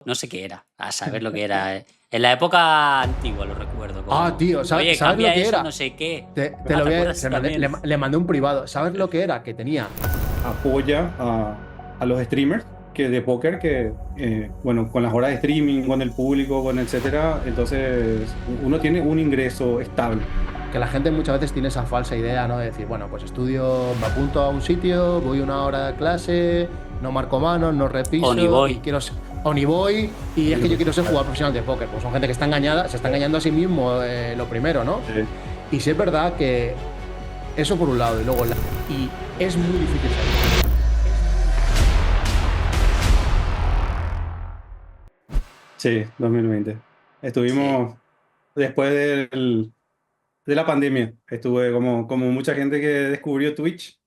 no sé qué era, a saber lo que era. En la época antigua lo recuerdo Ah, como, tío, oye, ¿sabes lo cambia que eso, era? no sé qué. Te Ah, lo ¿te voy a, acuerdas le, también? le mandé un privado. ¿Sabes lo que era? Que tenía. Apoya a los streamers que de póker que, bueno, con las horas de streaming, con el público, con etcétera, entonces uno tiene un ingreso estable. Que la gente muchas veces tiene esa falsa idea, ¿no? De decir, bueno, pues estudio, me apunto a un sitio, voy una hora de clase, no marco manos, no repiso y Oniboy. quiero ser Oniboy y es que yo quiero ser jugador profesional de póker. Pues son gente que está engañada, se está engañando a sí mismo, lo primero, ¿no? Sí, Y sí es verdad que eso por un lado y luego y es muy difícil salir. sí, 2020. Sí. Estuvimos después de la pandemia, estuve como mucha gente que descubrió Twitch.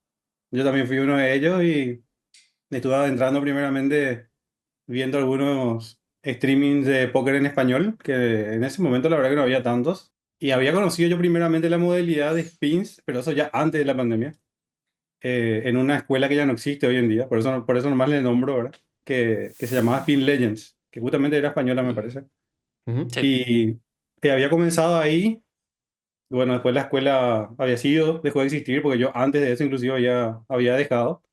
Yo también fui uno de ellos y estuve adentrando primeramente viendo algunos streamings de póker en español, que en ese momento la verdad que no había tantos. Y había conocido yo primeramente la modalidad de spins, pero eso ya antes de la pandemia, en una escuela que ya no existe hoy en día, por eso nomás le nombro ahora, que se llamaba Spin Legends, que justamente era española me parece. Ujú. Sí. Y había comenzado ahí, bueno, después la escuela dejó de existir, porque yo antes de eso inclusive ya había dejado.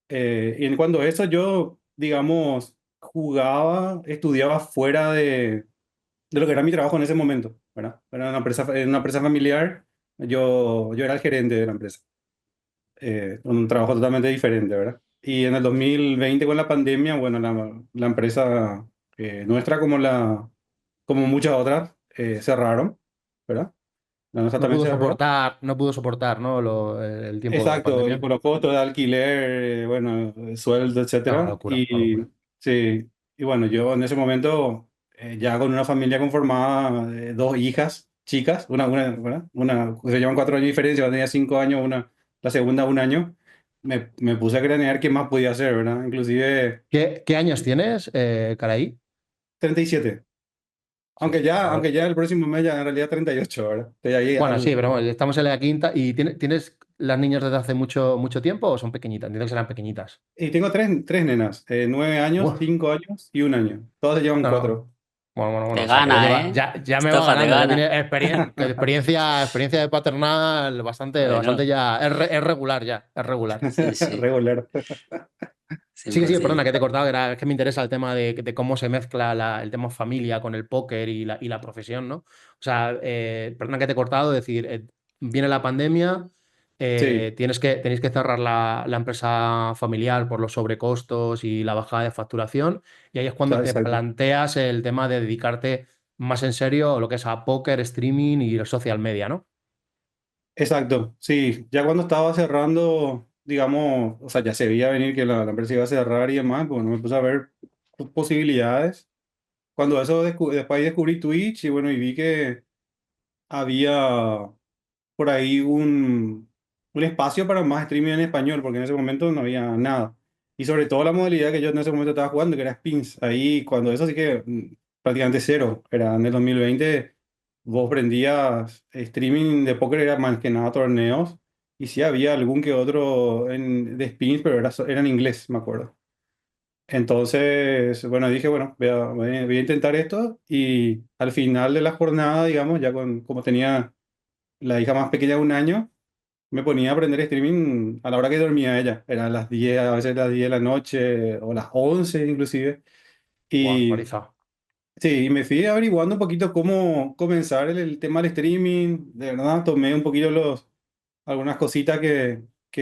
Y en cuanto a eso, yo, digamos, estudiaba fuera de lo que era mi trabajo en ese momento, ¿verdad? Era una empresa familiar, yo era el gerente de la empresa, un trabajo totalmente diferente, ¿verdad? Y en el 2020 con la pandemia, bueno, la empresa nuestra como muchas otras cerraron, ¿verdad? La nuestra No también pudo cerró. soportar, no pudo soportar, ¿no? El tiempo de Exacto, pandemia. con los costos de alquiler, bueno, sueldo, Una etcétera. locura, una Y locura. sí, y bueno, yo en ese momento, ya con una familia conformada, dos hijas chicas, ¿verdad? Una se llevan 4 años de diferencia, yo tenía 5 años, la segunda 1 año, me puse a cranear qué más podía hacer, ¿verdad? Inclusive ¿Qué años tienes, Caraí? 37. Sí, Aunque ya el próximo mes ya en realidad 38, ¿verdad? Estoy ahí bueno, sí, pero bueno, estamos en la quinta. ¿Y tienes las niñas desde hace mucho tiempo o son pequeñitas? Entiendo que serán pequeñitas. y tengo tres nenas, 9 años, Buah, 5 años y 1 año. Todas se llevan no, no. 4. Bueno. Te O sea, que ya gana, lleva, ¿eh? ya me va Estoja te ganando. Ya gana. tiene experiencia de paternal bastante Bueno, ya. Es regular ya, es regular. sí, sí, Regular. Sí, perdona, 100%. que te he cortado, es que me interesa el tema de cómo se mezcla el tema familia con el póker y la profesión, ¿no? O sea, perdona que te he cortado, es decir, viene la pandemia, Sí, tenéis que cerrar la empresa familiar por los sobrecostos y la bajada de facturación, y ahí es cuando te exacto. planteas el tema de dedicarte más en serio a lo que es a póker, streaming y el social media, ¿no? Exacto. Sí, ya cuando estaba cerrando, digamos, o sea, ya se veía venir que la empresa iba a cerrar y demás, pues bueno, me puse a ver posibilidades. Cuando eso después ahí descubrí Twitch y bueno, y vi que había por ahí un espacio para más streaming en español, porque en ese momento no había nada. Y sobre todo la modalidad que yo en ese momento estaba jugando, que era Spins. Ahí, cuando eso sí que prácticamente cero. Era en el 2020, vos prendías streaming de póker, era más que nada torneos. Y sí había algún que otro de Spins, pero era en inglés, me acuerdo. Entonces, bueno, dije, bueno, voy a intentar esto. Y al final de la jornada, digamos, ya como tenía la hija más pequeña de 1 año, me ponía a aprender streaming a la hora que dormía ella. Eran las 10, a veces las 10 de la noche o las 11 inclusive. Buah, Y actualizado. sí, y me fui averiguando un poquito cómo comenzar el tema del streaming. De verdad, tomé un poquito algunas cositas que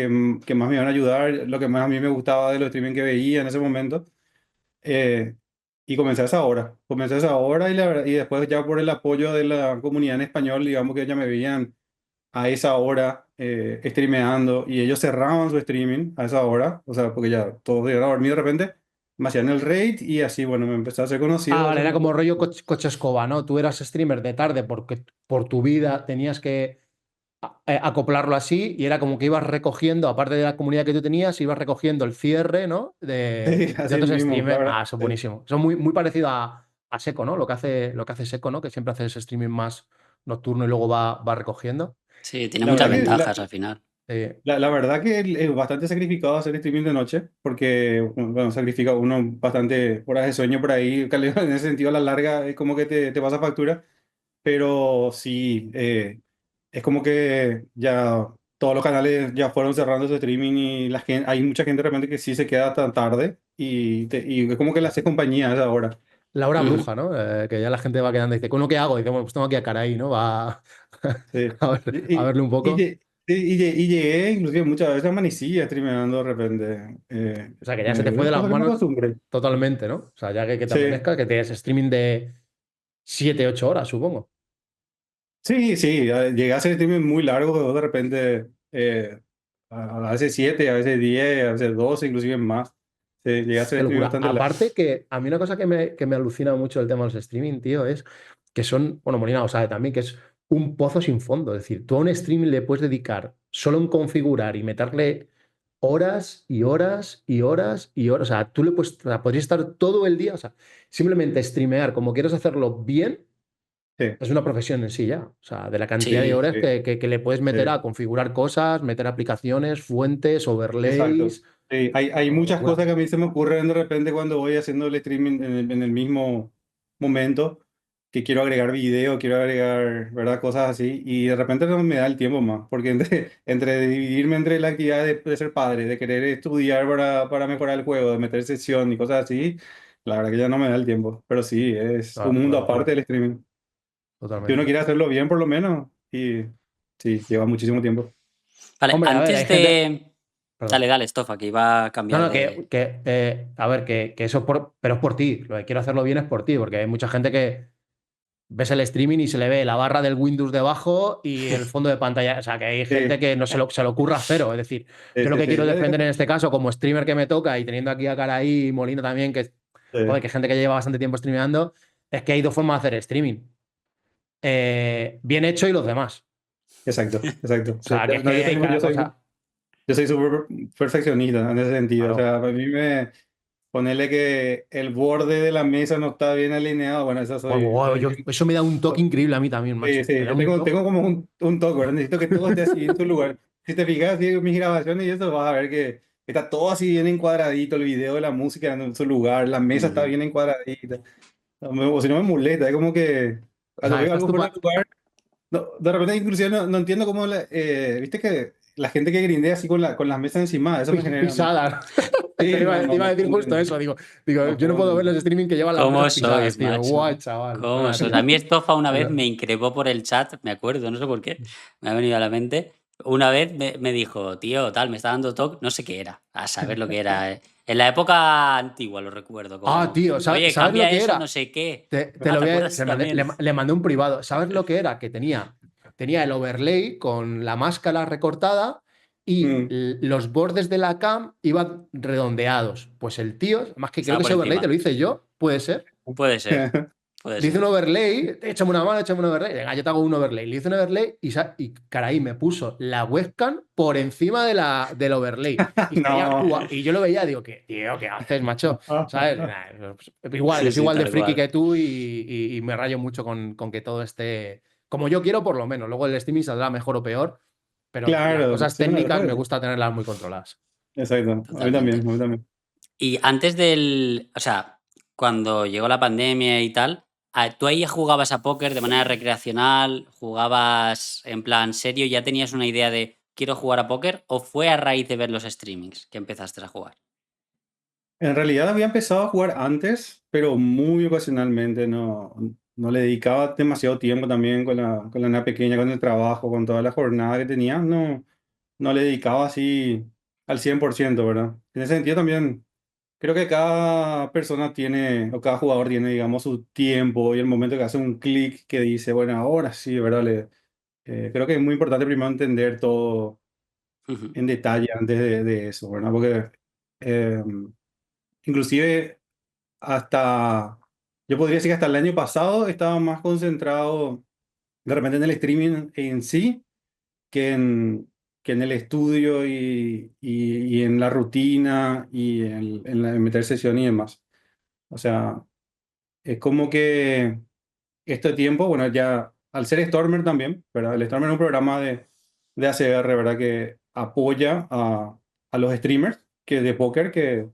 más me iban a ayudar, lo que más a mí me gustaba de los streaming que veía en ese momento. Eh, y comencé a esa hora. Comencé a esa hora y después ya por el apoyo de la comunidad en español, digamos que ya me veían a esa hora streameando y ellos cerraban su streaming a esa hora, o sea, porque ya todos iban a dormir de repente, me hacían el raid y así, bueno, me empecé a hacer Ah, conocido de vale, ese era como modo. rollo coche escoba, ¿no? Tú eras streamer de tarde porque por tu vida tenías que acoplarlo así y era como que ibas recogiendo, aparte de la comunidad que tú tenías, ibas recogiendo el cierre, ¿no? De, Sí, de así otros mismo, la streamers. verdad. Ah, eso es buenísimo. Eso es muy parecido a Seco, ¿no? Lo que hace Seco, ¿no? Que siempre hace ese streaming más nocturno y luego va recogiendo. Sí, tiene La muchas verdad que ventajas al final. La verdad que es bastante sacrificado hacer streaming de noche, porque, bueno, sacrifica uno bastante horas de sueño por ahí, en ese sentido a la larga es como que te pasa factura, pero sí, es como que ya todos los canales ya fueron cerrando su streaming y hay mucha gente de repente que sí se queda tan tarde y es como que le hace compañía a esa hora. La hora Ujú. bruja, ¿no? Que ya la gente va quedando y dice, ¿con lo que hago? Y dice, bueno, pues tengo aquí a Caray, ¿no? Va Sí. a verle un poco. Y llegué, inclusive muchas veces amanecí streameando de repente. O sea, que ya se te fue de Es las cosa que me manos acostumbré. totalmente, ¿no? O sea, ya que te Sí, apetezca, que tienes streaming de 7 8 horas, supongo. sí, sí. Llegué a hacer streaming muy largo, de repente, a veces 7, a veces 10, a veces 12, inclusive más. Sí, llegué a hacer Qué streaming locura. bastante largo. Aparte que a mí una cosa que me alucina mucho del tema de los streaming, tío, es que son, bueno, Molina lo sabe también, que es un pozo sin fondo. Es decir, tú a un streaming le puedes dedicar solo en configurar y meterle horas y horas y horas y horas. O sea, tú le puedes, o sea, podrías estar todo el día, o sea, simplemente streamear como quieras hacerlo bien, Sí, es una profesión en sí ya. O sea, de la cantidad de Sí, horas sí, que le puedes meter sí. a configurar cosas, meter aplicaciones, fuentes, Exacto. overlays. Sí, hay Una muchas cosas locura. que a mí se me ocurren de repente cuando voy haciendo el streaming en el mismo momento, que quiero agregar video, quiero agregar, ¿verdad? Cosas así, y de repente no me da el tiempo más, porque entre dividirme entre la actividad de ser padre, de querer estudiar para mejorar el juego, de meter sesión y cosas así, la verdad que ya no me da el tiempo. Pero sí, es un Una mundo aparte locura, del streaming. Si uno totalmente. quiere hacerlo bien, por lo menos, y sí, lleva muchísimo tiempo. Vale, Hombre, a ver, hay antes gente. de... Perdón. Dale, dale, Estofa, que iba a No, cambiar no, de... a ver, que eso pero es por ti. Lo que quiero hacerlo bien es por ti, porque hay mucha gente que ves el streaming y se le ve la barra del Windows debajo y el fondo de pantalla. O sea, que hay gente Sí, que no se lo ocurra cero. Es decir, sí, yo lo sí, que sí. quiero defender en este caso, como streamer que me toca y teniendo aquí a Caraí y Molina también, que, Sí. joder, que hay gente que lleva bastante tiempo streameando, es que hay dos formas de hacer streaming. Bien hecho y los demás. Exacto, exacto. O Sí, sea, que es no, que hay cada cosa. yo soy súper perfeccionista en ese sentido. O Claro. sea, a mí ponerle que el borde de la mesa no está bien alineado. Bueno, eso Guau, soy. guau, eso me da un toque increíble a mí también, Sí, macho. Me sí, da yo un tengo toque. como un toque, ¿verdad? Necesito que todo esté así en su lugar. Si te fijas así en mis grabaciones y eso, vas a ver que está todo así bien encuadradito, el video, la música en su lugar, la mesa está Ujú. bien encuadradita. O si no me molesta, es como que O cuando sea, veo estás algo tú. fuera de lugar. No, de repente inclusive no entiendo cómo, viste que la gente que grindea así con las mesas encima, eso me genera. Pisadas. Sí, Te iba a no decir puedo justo entender. eso. Digo, No yo no puedo puedo ver entender. los streaming que llevan las mesas ¿Cómo pisadas, sois, tío. Guay, macho? chaval. ¿Cómo Nada, sois? tío. A mí Estofa una vez Pero- me increpó por el chat, me acuerdo, no sé por qué, me ha venido a la mente. Una vez me dijo, tío, tal, me está dando toque, no sé qué era, a saber lo que era. En la época antigua lo recuerdo, Ah, como, tío, oye, ¿sabes lo cambia que eso, no era? sé qué. Te Ah, lo ¿te voy a acuerdas tú le, también? le mandé un privado. ¿Sabes lo que era? Que tenía el overlay con la máscara recortada y Mm. los bordes de la cam iban redondeados. Pues el tío, más que creo Estaba que por ese overlay te encima. lo hice yo, puede ser. Puede ser, puede Le hice ser. un overlay, échame una mano, échame un overlay. Venga, yo te hago un overlay. Le hice un overlay y caray, me puso la webcam por encima del overlay. Y se veía No. y yo lo veía, digo, ¿qué, tío, qué haces, macho? ¿Sabes? Nah, igual, Sí, es sí, igual de tal friki cual. que tú y me rayo mucho con que todo esté como yo quiero, por lo menos. Luego el streaming saldrá mejor o peor, pero las Claro, cosas sí, no, técnicas me gusta tenerlas muy controladas. exacto. A mí también, Totalmente. a mí también. Y antes del, o sea, cuando llegó la pandemia y tal, ¿tú ahí ya jugabas a póker de manera recreacional? ¿Jugabas en plan serio? ¿Ya tenías una idea de quiero jugar a póker? ¿O fue a raíz de ver los streamings que empezaste a jugar? En realidad había empezado a jugar antes, pero muy ocasionalmente. No le dedicaba demasiado tiempo también con la nena pequeña, con el trabajo, con toda la jornada que tenía. No le dedicaba así al 100%, ¿verdad? En ese sentido también creo que cada persona tiene, o cada jugador tiene, digamos, su tiempo y el momento que hace un clic que dice, bueno, ahora sí, ¿verdad? Creo que es muy importante primero entender todo Ujú. en detalle antes de eso, ¿verdad? Porque eh, inclusive hasta, yo podría decir que hasta el año pasado estaba más concentrado de repente en el streaming en sí que en el estudio y en la rutina y en meter sesión y demás. O sea, es como que este tiempo, bueno, ya al ser Stormer también, ¿verdad? El Stormer es un programa de ACR, ¿verdad? Que apoya a los streamers de póker que,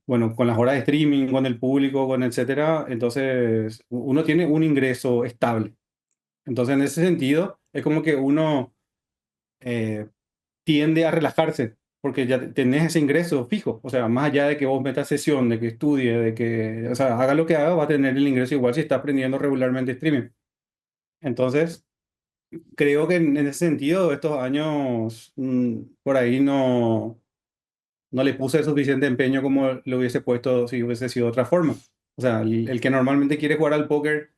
bueno, con las horas de streaming, con el público, con etcétera, entonces uno tiene un ingreso estable. Entonces, en ese sentido, es como que uno eh, tiende a relajarse, porque ya tenés ese ingreso fijo. O sea, más allá de que vos metas sesión, de que estudie, de que, o sea, haga lo que haga, va a tener el ingreso igual si está aprendiendo regularmente streaming. Entonces, creo que en ese sentido, estos años, por ahí no le puse suficiente empeño como lo hubiese puesto si hubiese sido de otra forma. O sea, el que normalmente quiere jugar al póker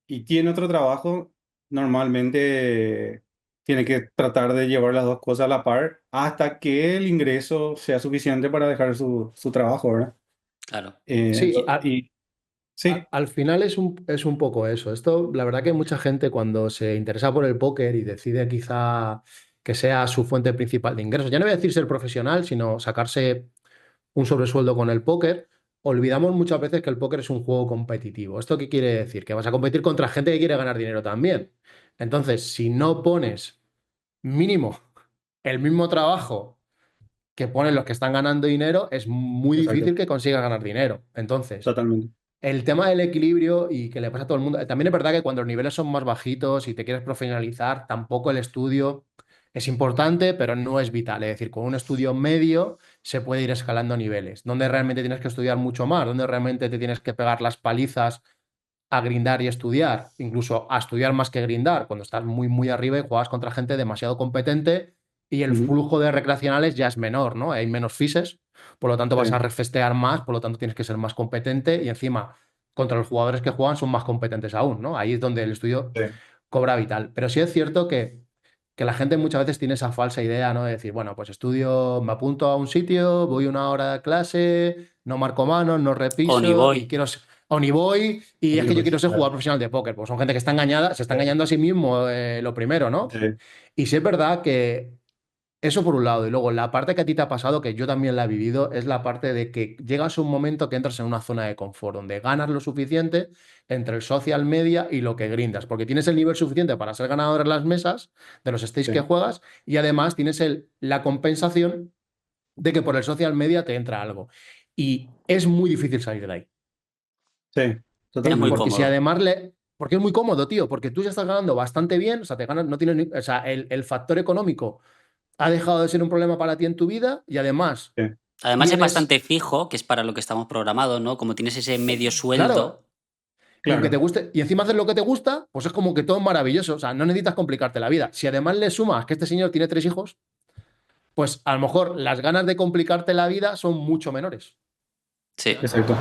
y tiene otro trabajo, normalmente tiene que tratar de llevar las dos cosas a la par hasta que el ingreso sea suficiente para dejar su trabajo, ¿verdad? Claro. Sí, Y sí, al final es un poco eso. Esto, la verdad que mucha gente cuando se interesa por el póker y decide quizá que sea su fuente principal de ingresos, ya no voy a decir ser profesional, sino sacarse un sobresueldo con el póker, olvidamos muchas veces que el póker es un juego competitivo. ¿Esto qué quiere decir? Que vas a competir contra gente que quiere ganar dinero también. Entonces, si no pones mínimo el mismo trabajo que ponen los que están ganando dinero, es muy exacto, difícil que consigas ganar dinero. Entonces, totalmente. el tema del equilibrio y que le pasa a todo el mundo. También es verdad que cuando los niveles son más bajitos y te quieres profesionalizar, tampoco el estudio es importante, pero no es vital. Es decir, con un estudio medio se puede ir escalando niveles. Donde realmente tienes que estudiar mucho más, donde realmente te tienes que pegar las palizas a grindar y estudiar, incluso a estudiar más que grindar, cuando estás muy, muy arriba y juegas contra gente demasiado competente y el Ujú, flujo de recreacionales ya es menor, ¿no? Hay menos fises, por lo tanto vas a sí, refestear más, por lo tanto tienes que ser más competente y encima contra los jugadores que juegan son más competentes aún, ¿no? Ahí es donde el estudio sí, cobra vital. Pero sí es cierto que la gente muchas veces tiene esa falsa idea, ¿no? De decir, bueno, pues estudio, me apunto a un sitio, voy una hora de clase, no marco manos, no O ni repiso y voy. quiero o ni voy y es que yo quiero ser claro, jugador profesional de póker. Pues son gente que está engañada, se está sí, engañando a sí mismo, lo primero, ¿no? sí, Y sí es verdad que eso por un lado. Y luego la parte que a ti te ha pasado, que yo también la he vivido, es la parte de que llegas a un momento que entras en una zona de confort, donde ganas lo suficiente entre el social media y lo que grindas, porque tienes el nivel suficiente para ser ganador en las mesas de los stakes que sí, juegas y además tienes la compensación de que por el social media te entra algo. Y es muy difícil salir de ahí. sí, Es muy totalmente. Porque si cómodo. además Porque es muy cómodo, tío, porque tú ya estás ganando bastante bien, o sea, te ganas, no tienes o sea, el factor económico ha dejado de ser un problema para ti en tu vida y además Sí, Además es tienes, bastante fijo, que es para lo que estamos programados, ¿no? Como tienes ese medio claro, sueldo. y aunque te claro, guste, y encima haces lo que te gusta, pues es como que todo es maravilloso, o sea, no necesitas complicarte la vida. Si además le sumas que este señor tiene 3 hijos, pues a lo mejor las ganas de complicarte la vida son mucho menores. Sí. exacto.